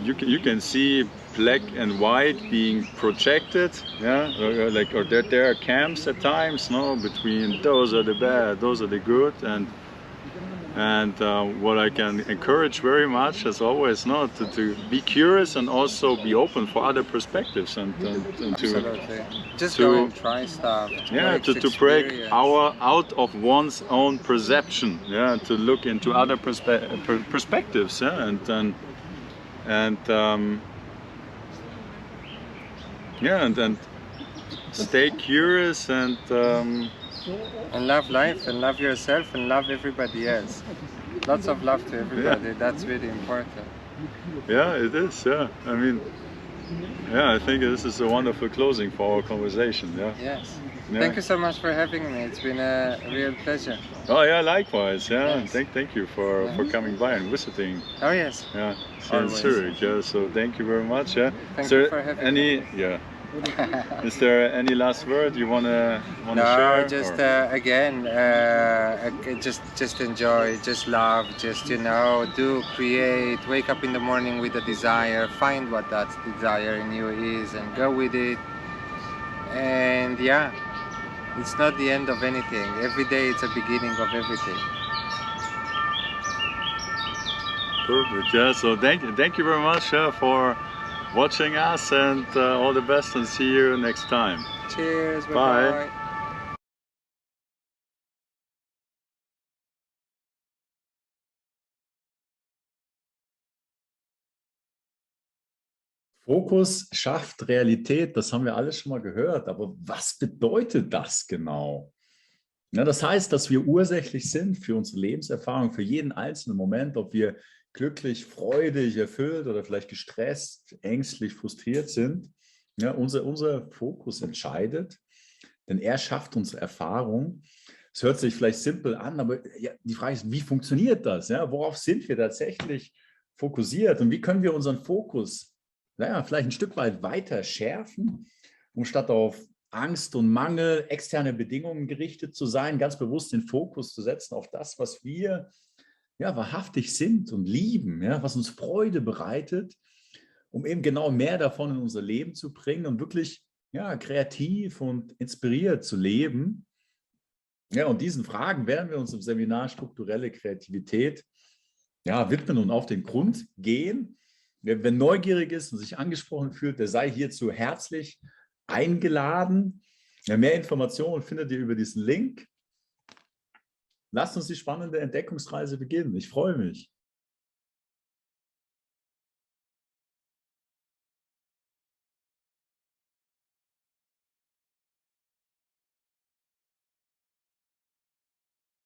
you can see black and white being projected, or that there are camps at times, between those are the bad, those are the good, and And what I can encourage very much, as always, to be curious and also be open for other perspectives and Absolutely. Just to, go and try stuff. To break out of one's own perception, to look into other perspectives, and stay curious and love life and love yourself and love everybody else. Lots of love to everybody. That's really important. Yeah, it is. Yeah, I mean, yeah, I think this is a wonderful closing for our conversation. Yeah. Yes. Yeah. Thank you so much for having me. It's been a real pleasure. Oh yeah, likewise. Yeah, yes. Thank you for coming by and visiting. Oh yes. Yeah, in Zurich. Yeah, so thank you very much. Yeah. Thank you for having me. Yeah. Is there any last word you wanna no, share? No, just again, just enjoy, just love, just do, create, wake up in the morning with a desire, find what that desire in you is, and go with it. And yeah, it's not the end of anything. Every day it's a beginning of everything. Perfect. Yeah. So thank you very much for watching us, and all the best, and see you next time. Cheers. Bye. Fokus schafft Realität, das haben wir alles schon mal gehört, aber was bedeutet das genau? Ja, das heißt, dass wir ursächlich sind für unsere Lebenserfahrung, für jeden einzelnen Moment, ob wir glücklich, freudig, erfüllt oder vielleicht gestresst, ängstlich, frustriert sind. Ja, unser Fokus entscheidet, denn er schafft unsere Erfahrung. Es hört sich vielleicht simpel an, aber ja, die Frage ist, wie funktioniert das? Ja, worauf sind wir tatsächlich fokussiert und wie können wir unseren Fokus vielleicht ein Stück weit weiter schärfen, um statt auf Angst und Mangel, externe Bedingungen gerichtet zu sein, ganz bewusst den Fokus zu setzen auf das, was wir wahrhaftig sind und lieben, was uns Freude bereitet, um eben genau mehr davon in unser Leben zu bringen und wirklich kreativ und inspiriert zu leben. Ja, und diesen Fragen werden wir uns im Seminar Strukturelle Kreativität widmen und auf den Grund gehen. Wer neugierig ist und sich angesprochen fühlt, der sei hierzu herzlich eingeladen. Ja, mehr Informationen findet ihr über diesen Link. Lasst uns die spannende Entdeckungsreise beginnen. Ich freue mich.